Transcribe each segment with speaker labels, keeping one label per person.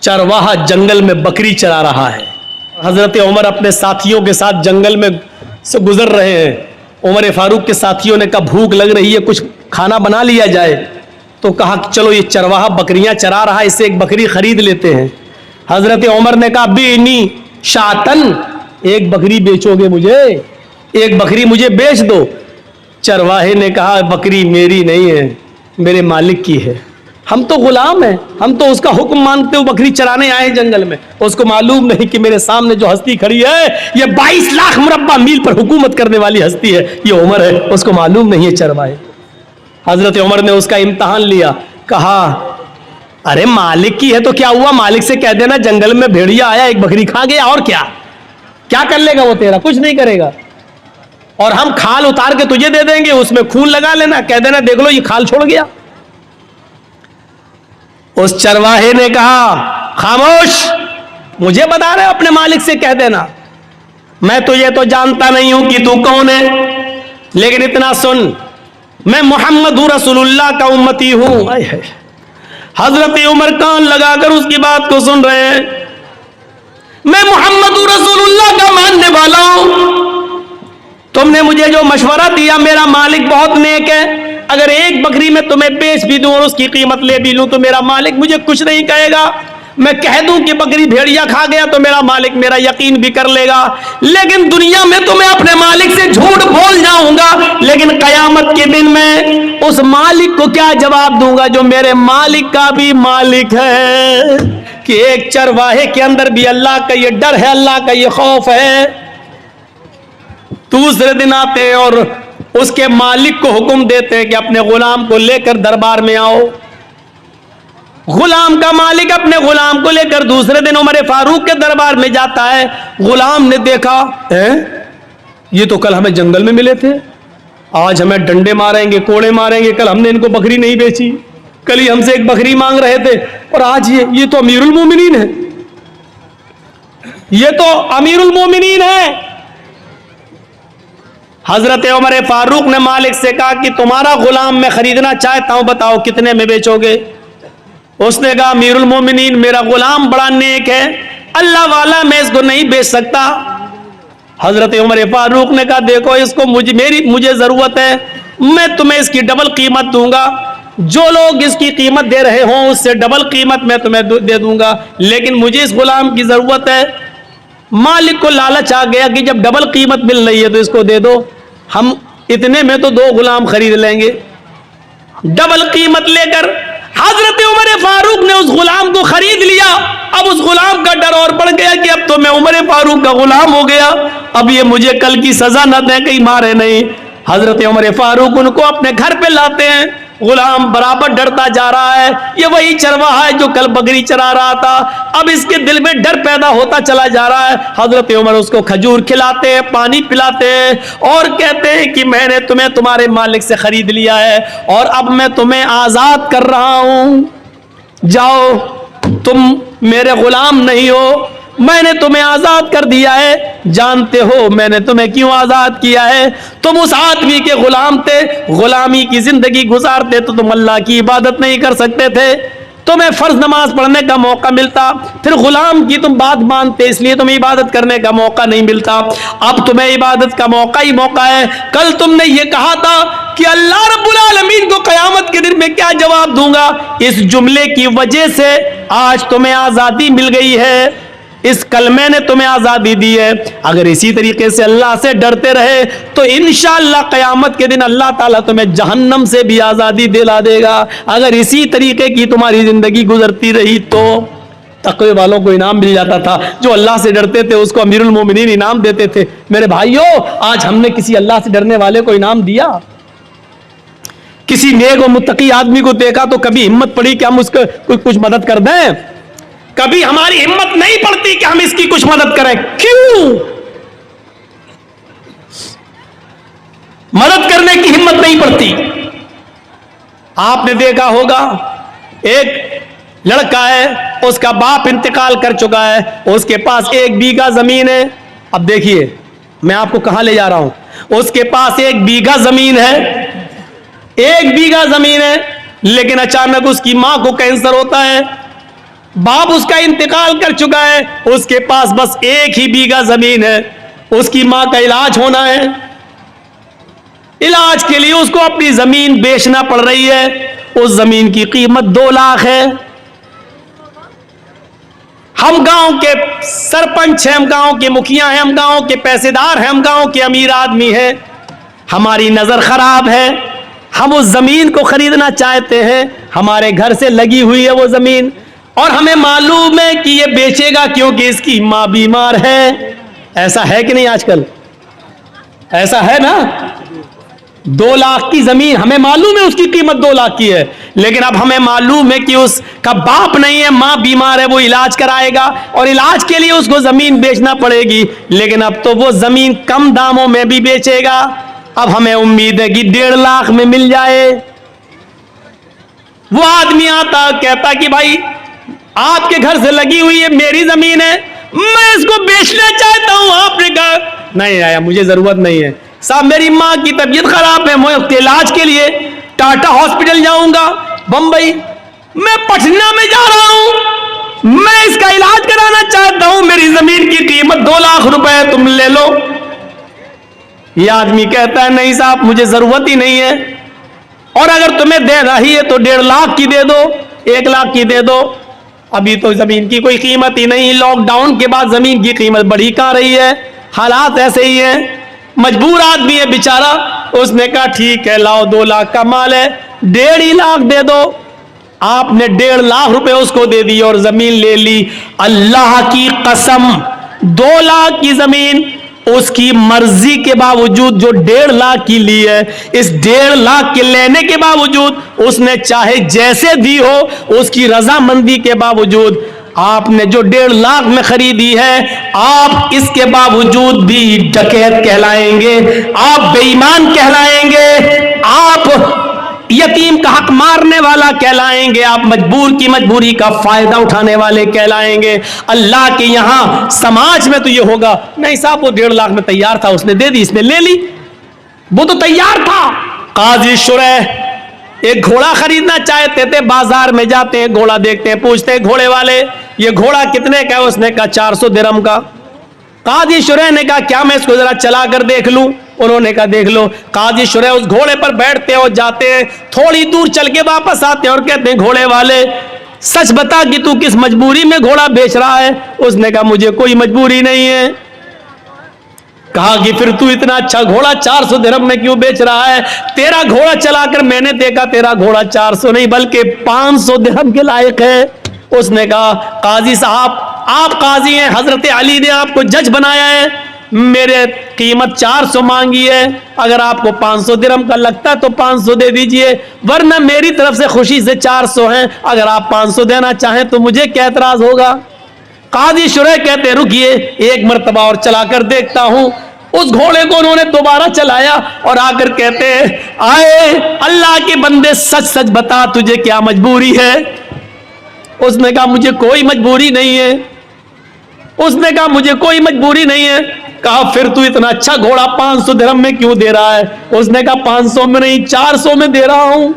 Speaker 1: चरवाहा जंगल में बकरी चरा रहा है। हजरत उमर अपने साथियों के साथ जंगल में से गुजर रहे हैं। उमर फारूक के साथियों ने कहा भूख लग रही है, कुछ खाना बना लिया जाए। तो कहा कि चलो ये चरवाहा बकरियां चरा रहा है, इससे एक बकरी खरीद लेते हैं। हजरत उमर ने कहा बीनी शातन, एक बकरी बेचोगे मुझे, एक बकरी मुझे बेच दो। चरवाहे ने कहा बकरी मेरी नहीं है, मेरे मालिक की है, हम तो गुलाम हैं, हम तो उसका हुक्म मानते हुए बकरी चराने आए हैं जंगल में। उसको मालूम नहीं कि मेरे सामने जो हस्ती खड़ी है ये 22 लाख मुरब्बा मील पर हुकूमत करने वाली हस्ती है, ये उमर है, उसको मालूम नहीं है चरवाहे। हजरत उमर ने उसका इम्तहान लिया, कहा अरे मालिक की है तो क्या हुआ, मालिक से कह देना जंगल में भेड़िया आया एक बकरी खा गया, और क्या क्या कर लेगा वो तेरा, कुछ नहीं करेगा। और हम खाल उतार के तुझे दे देंगे, उसमें खून लगा लेना, कह देना देख लो ये खाल छोड़ गया। उस चरवाहे ने कहा खामोश, मुझे बता रहे अपने मालिक से कह देना, मैं तुझे तो जानता नहीं हूं कि तू कौन है, लेकिन इतना सुन, मैं मोहम्मद रसूलुल्लाह का उम्मती हूं। हजरत उमर कान लगाकर उसकी बात को सुन रहे हैं। मैं मोहम्मद रसूलुल्लाह का मानने वाला हूं, तुमने मुझे जो मशवरा दिया, मेरा मालिक बहुत नेक है, अगर एक बकरी में तुम्हें बेच भी दूं और उसकी कीमत ले भी लूं तो मेरा मालिक मुझे कुछ नहीं कहेगा। मैं कह दूं कि बकरी भेड़िया खा गया तो मेरा मालिक मेरा यकीन भी कर लेगा, लेकिन दुनिया में तो मैं अपने मालिक से झूठ बोल जाऊंगा, लेकिन कयामत के दिन में उस मालिक को क्या जवाब दूंगा जो मेरे मालिक का भी मालिक है। कि एक चरवाहे के अंदर भी अल्लाह का ये डर है, अल्लाह का ये खौफ है। दूसरे दिन आते हैं और उसके मालिक को हुक्म देते हैं कि अपने गुलाम को लेकर दरबार में आओ। गुलाम का मालिक अपने गुलाम को लेकर दूसरे दिन उमर फारूक के दरबार में जाता है। गुलाम ने देखा ये तो कल हमें जंगल में मिले थे, आज हमें डंडे मारेंगे, कोड़े मारेंगे, कल हमने इनको बकरी नहीं बेची, कल ही हमसे एक बकरी मांग रहे थे, और आज ये तो अमीरुल मोमिनीन है, ये तो अमीरुल मोमिनीन है। हजरत उमर फारूक ने मालिक से कहा कि तुम्हारा गुलाम मैं खरीदना चाहता हूं, बताओ कितने में बेचोगे। उसने कहा अमीरुल मोमिनीन मेरा गुलाम बड़ा नेक है, अल्लाह वाला, मैं इसको नहीं बेच सकता। हजरत उमर फारूक ने कहा देखो इसको मुझे जरूरत है, मैं तुम्हें इसकी डबल कीमत दूंगा, जो लोग इसकी कीमत दे रहे हों उससे डबल कीमत मैं तुम्हें दे दूंगा, लेकिन मुझे इस गुलाम की जरूरत है। मालिक को लालच आ गया कि जब डबल कीमत मिल रही है तो इसको दे दो, हम इतने में तो 2 गुलाम खरीद लेंगे। डबल कीमत लेकर हजरत उमर फारूक ने उस गुलाम को खरीद लिया। अब उस गुलाम का डर और बढ़ गया कि अब तो मैं उमर फारूक का गुलाम हो गया, अब ये मुझे कल की सजा न दें, कहीं मारे नहीं। हजरत उमर फारूक उनको अपने घर पे लाते हैं। गुलाम बराबर डरता जा रहा है, ये वही चरवाहा है जो कल बकरी चरा रहा था, अब इसके दिल में डर पैदा होता चला जा रहा है। हजरत उमर उसको खजूर खिलाते हैं, पानी पिलाते हैं और कहते हैं कि मैंने तुम्हें तुम्हारे मालिक से खरीद लिया है और अब मैं तुम्हें आजाद कर रहा हूं, जाओ, तुम मेरे गुलाम नहीं हो, मैंने तुम्हें आजाद कर दिया है। जानते हो मैंने तुम्हें क्यों आजाद किया है? तुम उस आदमी के गुलाम थे, गुलामी की जिंदगी गुजारते तो तुम अल्लाह की इबादत नहीं कर सकते थे, तुम्हें फर्ज नमाज पढ़ने का मौका मिलता, फिर गुलाम की तुम बात मानते इसलिए तुम्हें इबादत करने का मौका नहीं मिलता। अब तुम्हें इबादत का मौका ही मौका है। कल तुमने ये कहा था कि अल्लाह रब्बुल आलमीन को कयामत के दिन में क्या जवाब दूंगा, इस जुमले की वजह से आज तुम्हें आजादी मिल गई है, इस कलमे ने तुम्हें आजादी दी है। अगर इसी तरीके से अल्लाह से डरते रहे तो इंशाअल्लाह कयामत के दिन अल्लाह ताला तुम्हें जहन्नम से भी आजादी दिला देगा। अगर इसी तरीके की तुम्हारी जिंदगी गुजरती रही तो तकवे वालों को इनाम मिल जाता था, जो अल्लाह से डरते थे उसको अमीरुल मोमिनीन इनाम देते थे। मेरे भाइयों, आज हमने किसी अल्लाह से डरने वाले को इनाम दिया? किसी नेक और मुत्तकी आदमी को देखा तो कभी हिम्मत पड़ी कि हम उसको कुछ मदद कर दें? कभी हमारी हिम्मत नहीं पड़ती कि हम इसकी कुछ मदद करें। क्यों? मदद करने की हिम्मत नहीं पड़ती। आपने देखा होगा एक लड़का है, उसका बाप इंतकाल कर चुका है, उसके पास 1 बीघा जमीन है। अब देखिए मैं आपको कहां ले जा रहा हूं। उसके पास 1 बीघा जमीन है, 1 बीघा जमीन है, लेकिन अचानक उसकी मां को कैंसर होता है। बाप उसका इंतकाल कर चुका है, उसके पास बस 1 ही बीघा जमीन है, उसकी मां का इलाज होना है, इलाज के लिए उसको अपनी जमीन बेचना पड़ रही है, उस जमीन की कीमत 2 लाख है। हम गांव के सरपंच हैं, हम गांव के मुखिया हैं, हम गांव के पैसेदार हैं, हम गांव के अमीर आदमी हैं, हमारी नजर खराब है, हम उस जमीन को खरीदना चाहते हैं, हमारे घर से लगी हुई है वो जमीन, और हमें मालूम है कि ये बेचेगा क्योंकि इसकी मां बीमार है। ऐसा है कि नहीं आजकल? ऐसा है ना? 2 लाख की जमीन, हमें मालूम है उसकी कीमत 2 लाख की है, लेकिन अब हमें मालूम है कि उसका बाप नहीं है, मां बीमार है, वो इलाज कराएगा और इलाज के लिए उसको जमीन बेचना पड़ेगी, लेकिन अब तो वो जमीन कम दामों में भी बेचेगा। अब हमें उम्मीद है कि 1.5 लाख में मिल जाए। वो आदमी आता कहता कि भाई आपके घर से लगी हुई है, मेरी जमीन है, मैं इसको बेचना चाहता हूं। आपने कहा नहीं आया, मुझे जरूरत नहीं है साहब, मेरी मां की तबीयत खराब है, मैं उसके इलाज के लिए टाटा हॉस्पिटल जाऊंगा, बंबई, मैं पटना में जा रहा हूं, मैं इसका इलाज कराना चाहता हूं, मेरी जमीन की कीमत 2 लाख रुपए है, तुम ले लो। ये आदमी कहता है नहीं साहब, मुझे जरूरत ही नहीं है, और अगर तुम्हें देना ही है तो 1.5 लाख की दे दो, 1 लाख की दे दो। अभी तो जमीन की कोई कीमत ही नहीं, लॉकडाउन के बाद जमीन की कीमत बढ़ी कहां रही है, हालात ऐसे ही है, मजबूर आदमी है बेचारा। उसने कहा ठीक है, लाओ 2 लाख का माल है, 1.5 लाख दे दो। आपने 1.5 लाख रुपए उसको दे दिए और जमीन ले ली। अल्लाह की कसम, 2 लाख की जमीन उसकी मर्जी के बावजूद जो 1.5 लाख की ली है, इस 1.5 लाख के लेने के बावजूद उसने चाहे जैसे दी हो, उसकी रजामंदी के बावजूद आपने जो 1.5 लाख में खरीदी है, आप इसके बावजूद भी डकैत कहलाएंगे, आप बेईमान कहलाएंगे, आप यतीम का हक मारने वाला कहलाएंगे, आप मजबूर की मजबूरी का फायदा उठाने वाले कहलाएंगे। अल्लाह के यहां समाज में तो ये होगा नहीं साहब, वो 1.5 लाख में तैयार था, उसने दे दी, इसने ले ली, वो तो तैयार था। काजी शुरैह एक घोड़ा खरीदना चाहते थे, बाजार में जाते हैं, घोड़ा देखते हैं, पूछते हैं घोड़े वाले ये घोड़ा कितने का है? उसने कहा 400 दिरहम का। काजी शुरैह ने कहा क्या मैं इसको जरा चला कर देख लूं? उन्होंने कहा देख लो। काजी शुरैह उस घोड़े पर बैठते और जाते हैं, थोड़ी दूर चल के वापस आते हैं और कहते हैं घोड़े वाले सच बता कि तू किस मजबूरी में घोड़ा बेच रहा है? उसने कहा मुझे कोई मजबूरी नहीं है। कहा कि फिर तू इतना अच्छा घोड़ा 400 दिरहम में क्यों बेच रहा है? तेरा घोड़ा चलाकर मैंने देखा, तेरा घोड़ा 400 नहीं बल्कि 500 दिरहम के लायक है। उसने कहा काजी साहब आप काजी हैं, हजरत अली ने आपको जज बनाया है, मेरे कीमत 400 मांगी है, अगर आपको 500 दिरहम का लगता है तो 500 दे दीजिए, वरना मेरी तरफ से खुशी से 400 हैं, अगर आप 500 देना चाहें तो मुझे क्या एतराज होगा? काजी शुरैह कहते रुकिए एक मर्तबा और चलाकर देखता हूं। उस घोड़े को उन्होंने दोबारा चलाया और आकर कहते आए अल्लाह के बंदे सच सच बता तुझे क्या मजबूरी है? उसने कहा मुझे कोई मजबूरी नहीं है। उसने कहा मुझे कोई मजबूरी नहीं है। कहा फिर तू इतना अच्छा घोड़ा 500 दिरहम में क्यों दे रहा है? उसने कहा 500 में नहीं 400 में दे रहा हूं,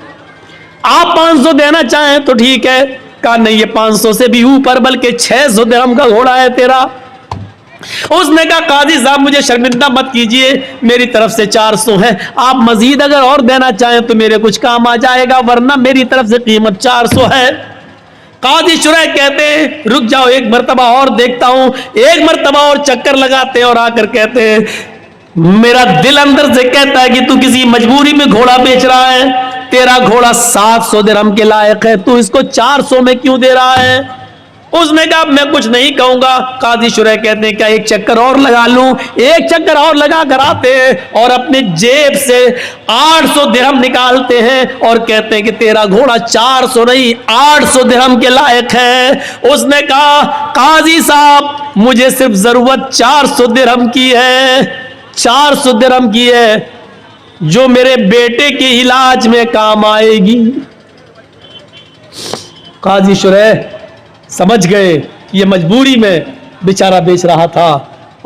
Speaker 1: आप 500 देना चाहें तो ठीक है। कहा नहीं ये 500 से भी ऊपर बल्कि 600 दिरहम का घोड़ा है तेरा। उसने कहा काजी साहब मुझे शर्मिंदा मत कीजिए, मेरी तरफ से 400 है, आप मजीद अगर और देना चाहें तो मेरे कुछ काम आ जाएगा, वरना मेरी तरफ से कीमत 400 है। काजी शुरैह कहते हैं रुक जाओ एक मर्तबा और देखता हूं। एक मर्तबा और चक्कर लगाते हैं और आकर कहते हैं मेरा दिल अंदर से कहता है कि तू किसी मजबूरी में घोड़ा बेच रहा है, तेरा घोड़ा 700 दिरहम के लायक है, तू इसको 400 में क्यों दे रहा है? उसने कहा मैं कुछ नहीं कहूंगा। काजी शुरैह कहते हैं क्या एक चक्कर और लगा लूं? एक चक्कर और लगा कर आते हैं और अपने जेब से 800 दिरहम निकालते हैं और कहते हैं कि तेरा घोड़ा 400 नहीं 800 दिरहम के लायक है। उसने कहा काजी साहब मुझे सिर्फ जरूरत 400 दिरहम की है, 400 दिरहम की है जो मेरे बेटे के इलाज में काम आएगी। काजी शुरैह समझ गए कि ये मजबूरी में बेचारा बेच रहा था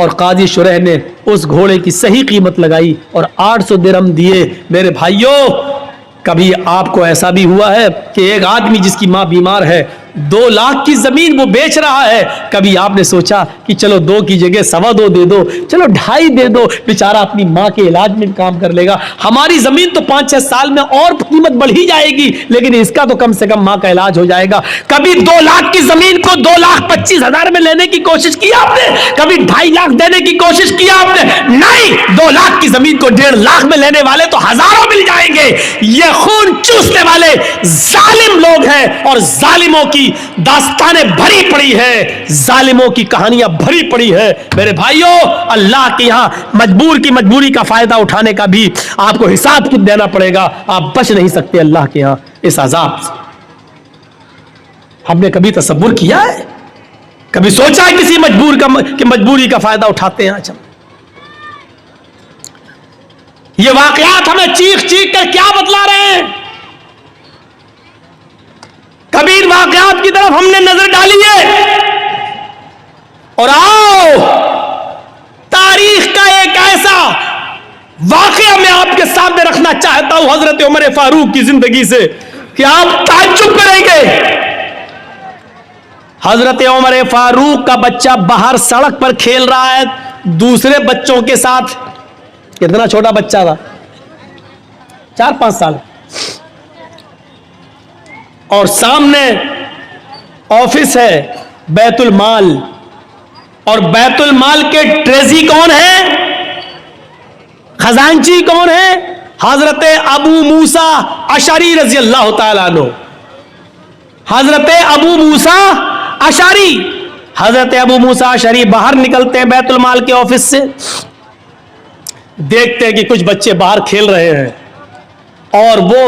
Speaker 1: और काजी शुरैह ने उस घोड़े की सही कीमत लगाई और 800 दिरहम दिए। मेरे भाइयों कभी आपको ऐसा भी हुआ है कि एक आदमी जिसकी मां बीमार है 2 लाख की जमीन वो बेच रहा है। कभी आपने सोचा कि चलो 2 की जगह 2.25 दे दो, चलो 2.5 दे दो, बेचारा अपनी माँ के इलाज में काम कर लेगा। हमारी जमीन तो 5-6 साल में और कीमत बढ़ ही जाएगी, लेकिन इसका तो कम से कम माँ का इलाज हो जाएगा। कभी 2 लाख की जमीन को 2,25,000 में लेने की कोशिश की आपने? कभी 2.5 लाख देने की कोशिश की आपने? नहीं, 2 लाख की जमीन को 1.5 लाख में लेने वाले तो हजारों मिल जाएंगे। ये खून चूसने वाले जालिम लोग हैं और जालिमों की दास्तानें भरी पड़ी है, जालिमों की कहानियां भरी पड़ी है। मेरे भाइयों, अल्लाह के यहां मजबूर की मजबूरी का फायदा उठाने का भी आपको हिसाब खुद देना पड़ेगा। आप बच नहीं सकते अल्लाह के यहां इस अजाब से। हमने कभी तसव्वुर किया है, कभी सोचा है किसी मजबूरी का फायदा उठाते हैं? आज हम ये वाकयात हमें चीख चीख कर क्या बतला रहे हैं? कभी इन वाकयात की तरफ हमने नजर डाली है? और आओ, तारीख का एक ऐसा वाकया मैं आपके सामने रखना चाहता हूं हजरत उमर फारूक की जिंदगी से कि आप ताज्जुब करेंगे। हजरत उमर फारूक का बच्चा बाहर सड़क पर खेल रहा है दूसरे बच्चों के साथ। कितना छोटा बच्चा था, 4-5 साल। और सामने ऑफिस है बैतुल माल, और बैतुल माल के ट्रेजी कौन है, खजांची कौन है? हजरत अबू मूसा अशरी रजी अल्लाह तआला अन्हु। हजरत अबू मूसा अशरी, हजरत अबू मूसा अशरी बाहर निकलते हैं बैतुल माल के ऑफिस से, देखते हैं कि कुछ बच्चे बाहर खेल रहे हैं और वो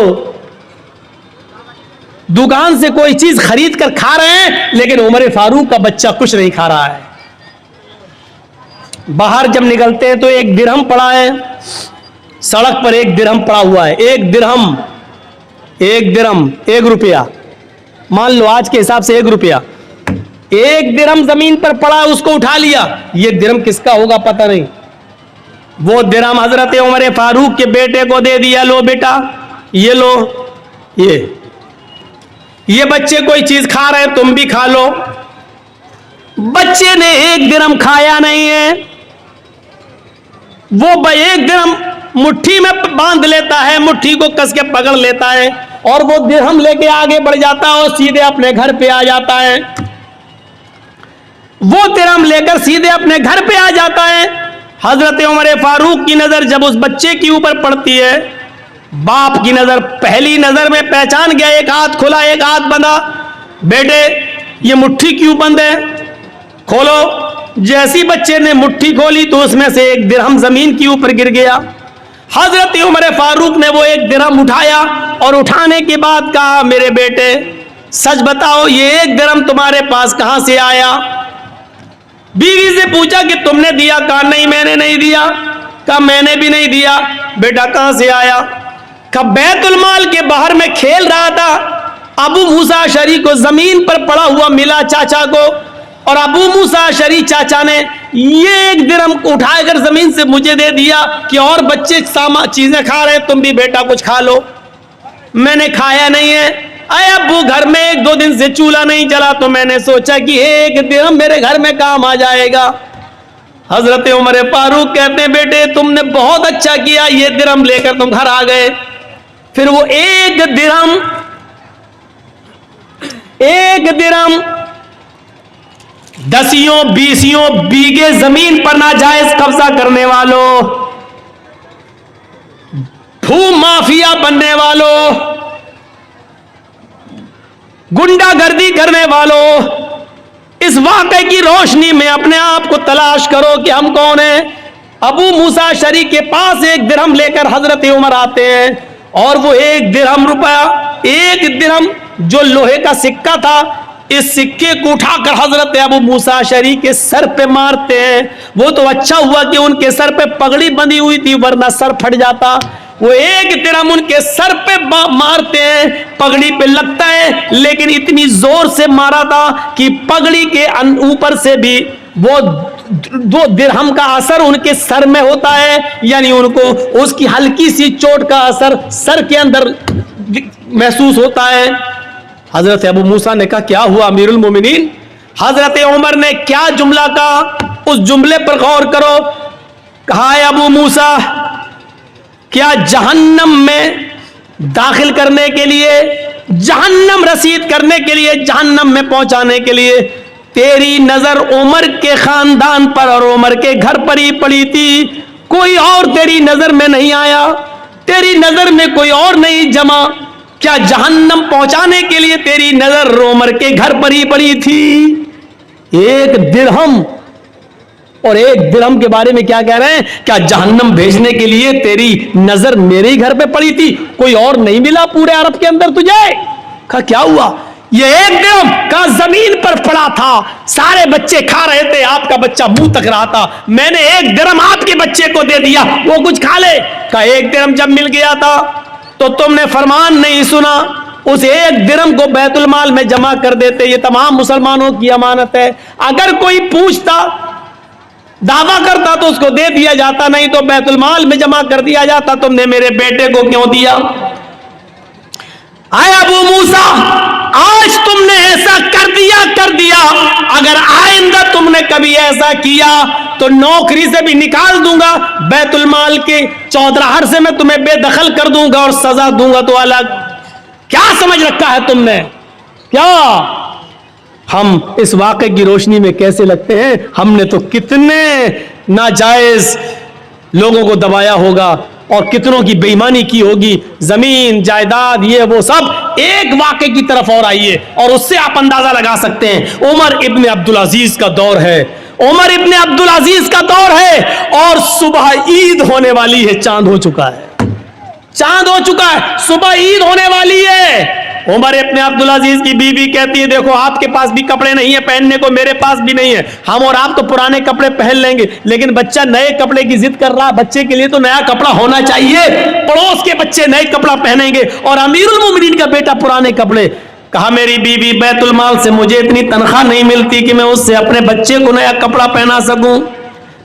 Speaker 1: दुकान से कोई चीज खरीद कर खा रहे हैं, लेकिन उमर फारूक का बच्चा कुछ नहीं खा रहा है। बाहर जब निकलते हैं तो 1 दिरहम पड़ा है सड़क पर, 1 दिरहम पड़ा हुआ है। 1 दिरहम 1 रुपया, मान लो आज के हिसाब से 1 रुपया। 1 दिरहम जमीन पर पड़ा, उसको उठा लिया। ये दिरहम किसका होगा पता नहीं। वो दिरहम हजरत उमर फारूक के बेटे को दे दिया, लो बेटा ये लो, ये बच्चे कोई चीज खा रहे हैं, तुम भी खा लो। बच्चे ने 1 दिरहम खाया नहीं है, वो 1 दिरहम मुट्ठी में बांध लेता है, मुट्ठी को कस के पकड़ लेता है और वो दिरहम लेके आगे बढ़ जाता है और सीधे अपने घर पे आ जाता है। वो दिरहम लेकर सीधे अपने घर पे आ जाता है। हजरत उमर फारूक की नजर जब उस बच्चे के ऊपर पड़ती है, बाप की नजर पहली नजर में पहचान गया, एक हाथ खुला एक हाथ बंधा। बेटे ये मुट्ठी क्यों बंद है, खोलो। जैसी बच्चे ने मुट्ठी खोली तो उसमें से 1 दिरहम जमीन के ऊपर गिर गया। हजरत उमर फारूक ने वो 1 दिरहम उठाया और उठाने के बाद कहा, मेरे बेटे सच बताओ ये 1 दिरहम तुम्हारे पास कहां से आया? बीवी से पूछा कि तुमने दिया? कहा नहीं मैंने नहीं दिया। कहा मैंने भी नहीं दिया। बेटा कहां से आया? कहा बैतुल माल के बाहर में खेल रहा था, अबू मूसा अशरी को जमीन पर पड़ा हुआ मिला चाचा को, और अबू मूसा अशरी चाचा ने ये 1 दिरहम उठाकर जमीन से मुझे दे दिया कि और बच्चे चीजें खा रहे, तुम भी बेटा कुछ खा लो। मैंने खाया नहीं है। अरे अब्बू घर में 1-2 दिन से चूल्हा नहीं जला, तो मैंने सोचा कि 1 दिरहम मेरे घर में काम आ जाएगा। हजरत उमर फारूक कहते हैं, बेटे तुमने बहुत अच्छा किया, ये दिरहम लेकर तुम घर आ गए। फिर वो 1 दिरहम 10-20 बीघे जमीन पर नाजायज कब्जा करने वालों, भू माफिया बनने वालों, गुंडागर्दी करने वालों, इस वाक़े की रोशनी में अपने आप को तलाश करो कि हम कौन हैं। अबू मूसा अशरी के पास 1 दिरहम लेकर हजरत उमर आते हैं और वो 1 दिरहम रुपया, 1 दिरहम जो लोहे का सिक्का था, इस सिक्के को उठाकर हजरत अबू मूसा अशरी के सर पे मारते हैं। वो तो अच्छा हुआ कि उनके सर पे पगड़ी बंधी हुई थी, वरना सर फट जाता। वो 1 दिरहम उनके सर पे मारते हैं, पगड़ी पे लगता है, लेकिन इतनी जोर से मारा था कि पगड़ी के ऊपर से भी वो 2 दिरहम का असर उनके सर में होता है, यानी उनको उसकी हल्की सी चोट का असर सर के अंदर महसूस होता है। حضرت ابو موسیٰ نے کہا کیا ہوا امیر المومنین؟ حضرت عمر نے کیا جملہ کہا، اس جملے پر غور کرو. کہا ہے ابو موسیٰ کیا جہنم میں داخل کرنے کے لیے، جہنم رسید کرنے کے لیے، جہنم میں پہنچانے کے لیے تیری نظر عمر کے خاندان پر اور عمر کے گھر پر ہی پڑی تھی، کوئی اور تیری نظر میں نہیں آیا، تیری نظر میں کوئی اور نہیں جمع؟ کیا جہنم پہنچانے کے لیے تیری نظر عمر کے گھر پر ہی پڑی تھی؟ ایک درہم، اور ایک درہم کے بارے میں کیا کہہ رہے ہیں؟ کیا جہنم بھیجنے کے لیے تیری نظر میرے ہی گھر پہ پڑی تھی، کوئی اور نہیں ملا پورے عرب کے اندر تجھے؟ کہا کیا ہوا؟ یہ ایک درہم کا زمین پر پڑا تھا، سارے بچے کھا رہے تھے، آپ کا بچہ منہ تک رہا تھا، میں نے ایک درہم آپ کے بچے کو دے دیا، وہ کچھ کھا لے۔ کہا ایک درہم جب مل گیا تھا تو تم نے فرمان نہیں سنا، اس ایک درہم کو بیت المال میں جمع کر دیتے، یہ تمام مسلمانوں کی امانت ہے، اگر کوئی پوچھتا دعویٰ کرتا تو اس کو دے دیا جاتا، نہیں تو بیت المال میں جمع کر دیا جاتا، تم نے میرے بیٹے کو کیوں دیا؟ آئے ابو موسیٰ آج تم نے ایسا کر دیا، اگر آئندہ تم نے کبھی ایسا کیا تو نوکری سے بھی نکال دوں گا، بیت المال کے چودراہر سے میں تمہیں بے دخل کر دوں گا اور سزا دوں گا تو الگ۔ کیا سمجھ رکھا ہے تم نے؟ کیا ہم اس واقعے کی روشنی میں کیسے لگتے ہیں؟ ہم نے تو کتنے ناجائز لوگوں کو دبایا ہوگا اور کتنوں کی بے ایمانی کی ہوگی، زمین جائیداد یہ وہ سب۔ ایک واقعے کی طرف اور آئیے اور اس سے آپ اندازہ لگا سکتے ہیں۔ عمر ابن عبدالعزیز کا دور ہے، عمر ابن عبدالعزیز کا دور ہے، اور صبح عید ہونے والی ہے، چاند ہو چکا ہے، چاند ہو چکا ہے، صبح عید ہونے والی ہے۔ عمر ابن عبدالعزیز کی بیوی کہتی ہے دیکھو آپ کے پاس بھی کپڑے نہیں ہیں پہننے کو، میرے پاس بھی نہیں ہے، ہم اور آپ تو پرانے کپڑے پہن لیں گے، لیکن بچہ نئے کپڑے کی ضد کر رہا، بچے کے لیے تو نیا کپڑا ہونا چاہیے، پڑوس کے بچے نئے کپڑا پہنیں گے اور امیر المومنین کا بیٹا پرانے کپڑے۔ کہا میری بیوی بیت المال سے مجھے اتنی تنخواہ نہیں ملتی کہ میں اس سے اپنے بچے کو نیا کپڑا پہنا سکوں۔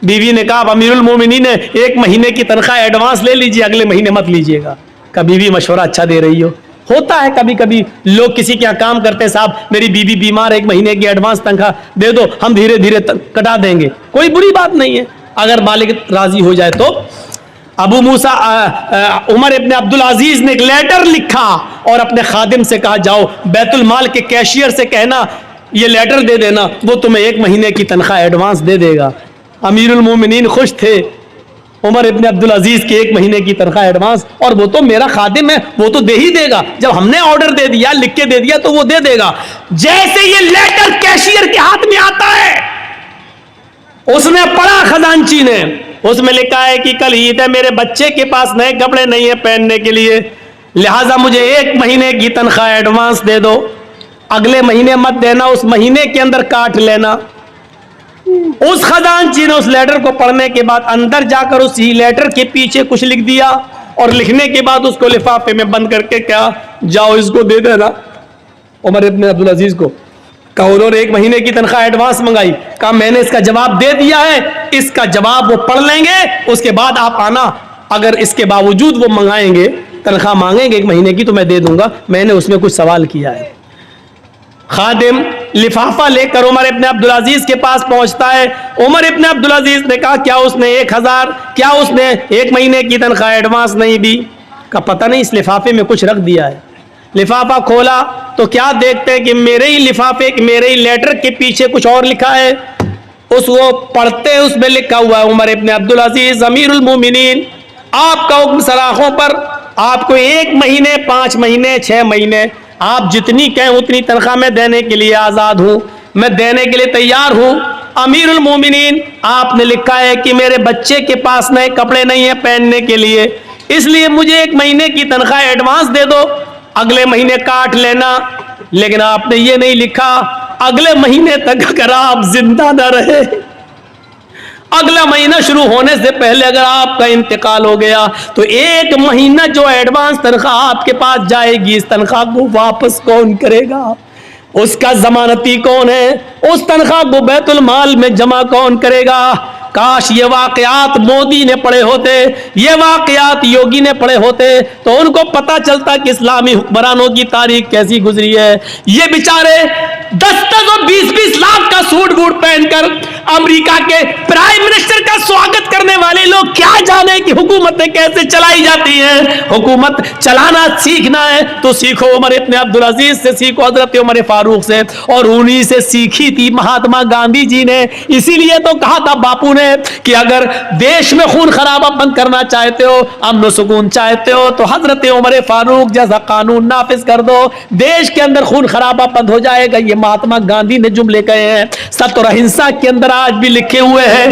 Speaker 1: بیوی نے کہا امیر المومنین ہے ایک مہینے کی تنخواہ ایڈوانس لے لیجیے، اگلے مہینے مت لیجیے گا۔ کہا بیوی مشورہ اچھا دے رہی ہو، ہوتا ہے کبھی کبھی لوگ کسی کے یہاں کام کرتے، صاحب میری بیوی بیمار ہے، ایک مہینے کی ایڈوانس تنخواہ دے دو، ہم دھیرے دھیرے کٹا دیں گے، کوئی بری بات نہیں ہے اگر مالک راضی ہو جائے تو۔ ابو موسیٰ عمر ابن عبدالعزیز نے ایک لیٹر لکھا اور اپنے خادم سے کہا جاؤ بیت المال کے کیشیئر سے کہنا یہ لیٹر دے دینا، وہ تمہیں ایک مہینے کی تنخواہ ایڈوانس دے دے گا۔ امیر المومنین خوش تھے، عمر ابن عبدالعزیز کے ایک مہینے کی تنخواہ ایڈوانس، اور وہ تو میرا خادم ہے، وہ تو دے ہی دے گا، جب ہم نے آرڈر دے دیا لکھ کے دے دیا تو وہ دے دے گا۔ جیسے یہ لیٹر کیشیئر کے ہاتھ میں آتا ہے، اس نے پڑھا خزانچی نے، اس میں لکھا ہے کہ کل عید ہے، میرے بچے کے پاس نئے کپڑے نہیں ہیں پہننے کے لیے، لہٰذا مجھے ایک مہینے کی تنخواہ ایڈوانس دے دو، اگلے مہینے مت دینا، اس مہینے کے اندر کاٹ لینا۔ اس خزانچی نے اس لیٹر کو پڑھنے کے بعد اندر جا کر اسی لیٹر کے پیچھے کچھ لکھ دیا، اور لکھنے کے بعد اس کو لفافے میں بند کر کے کیا جاؤ اس کو دے دینا عمر ابن عبدالعزیز کو۔ کہا انہوں نے ایک مہینے کی تنخواہ ایڈوانس منگائی، کہا میں نے اس کا جواب دے دیا ہے، اس کا جواب وہ پڑھ لیں گے، اس کے بعد آپ آنا، اگر اس کے باوجود وہ منگائیں گے تنخواہ مانگیں گے ایک مہینے کی تو میں دے دوں گا، میں نے اس میں کچھ سوال کیا ہے۔ خادم لفافہ لے کر عمر ابن عبدالعزیز کے پاس پہنچتا ہے، عمر ابن عبدالعزیز نے کہا کیا اس نے 1000 کیا اس نے ایک مہینے کی تنخواہ ایڈوانس نہیں دی؟ کا پتہ نہیں، اس لفافے میں کچھ رکھ دیا ہے۔ لفافہ کھولا تو کیا دیکھتے ہیں کہ میرے ہی لفافے میرے ہی لیٹر کے پیچھے کچھ اور لکھا ہے، اس کو پڑھتے اس میں لکھا ہوا ہے عمر ابن عبدالعزیز امیر المومنین، آپ کا حکم سراخوں پر، آپ کو 1 مہینے 5 مہینے 6 مہینے آپ جتنی کہیں اتنی تنخواہ میں دینے کے لیے آزاد ہوں، میں دینے کے لیے تیار ہوں۔ امیر المومنین آپ نے لکھا ہے کہ میرے بچے کے پاس نئے کپڑے نہیں ہیں پہننے کے لیے، اس لیے مجھے 1 مہینے کی تنخواہ ایڈوانس دے دو، اگلے مہینے کاٹ لینا، لیکن آپ نے یہ نہیں لکھا اگلے مہینے تک اگر آپ زندہ نہ رہے، اگلا مہینہ شروع ہونے سے پہلے اگر آپ کا انتقال ہو گیا تو 1 مہینہ جو ایڈوانس تنخواہ آپ کے پاس جائے گی، اس تنخواہ کو واپس کون کرے گا؟ اس کا ضمانتی کون ہے؟ اس تنخواہ کو بیت المال میں جمع کون کرے گا؟ کاش یہ واقعات مودی نے پڑھے ہوتے, یہ واقعات یوگی نے پڑھے ہوتے تو ان کو پتا چلتا کہ اسلامی حکمرانوں کی تاریخ کیسی گزری ہے. یہ بیچارے 10 اور 20 لاکھ کا سوٹ بوٹ پہن کر امریکہ کے پرائم منسٹر کا سواگت کرنے والے لوگ کیا جانے کہ حکومتیں کیسے چلائی جاتی ہیں. حکومت چلانا سیکھنا ہے تو سیکھو عمر ابن عبدالعزیز سے, سیکھو حضرت عمر فاروق سے, اور انہی سے سیکھی تھی مہاتما گاندھی جی نے. اسی لیے تو کہا تھا باپو نے کہ اگر دیش میں خون خرابہ بند کرنا چاہتے ہو, امن و سکون چاہتے ہو, تو حضرت عمر فاروق جیسا قانون نافذ کر دو, دیش کے اندر خون خرابہ بند ہو جائے گا. یہ مہاتما گاندھی نے جملے کہے ہیں, ستر اہنسا کے اندر آج بھی لکھے ہوئے ہیں.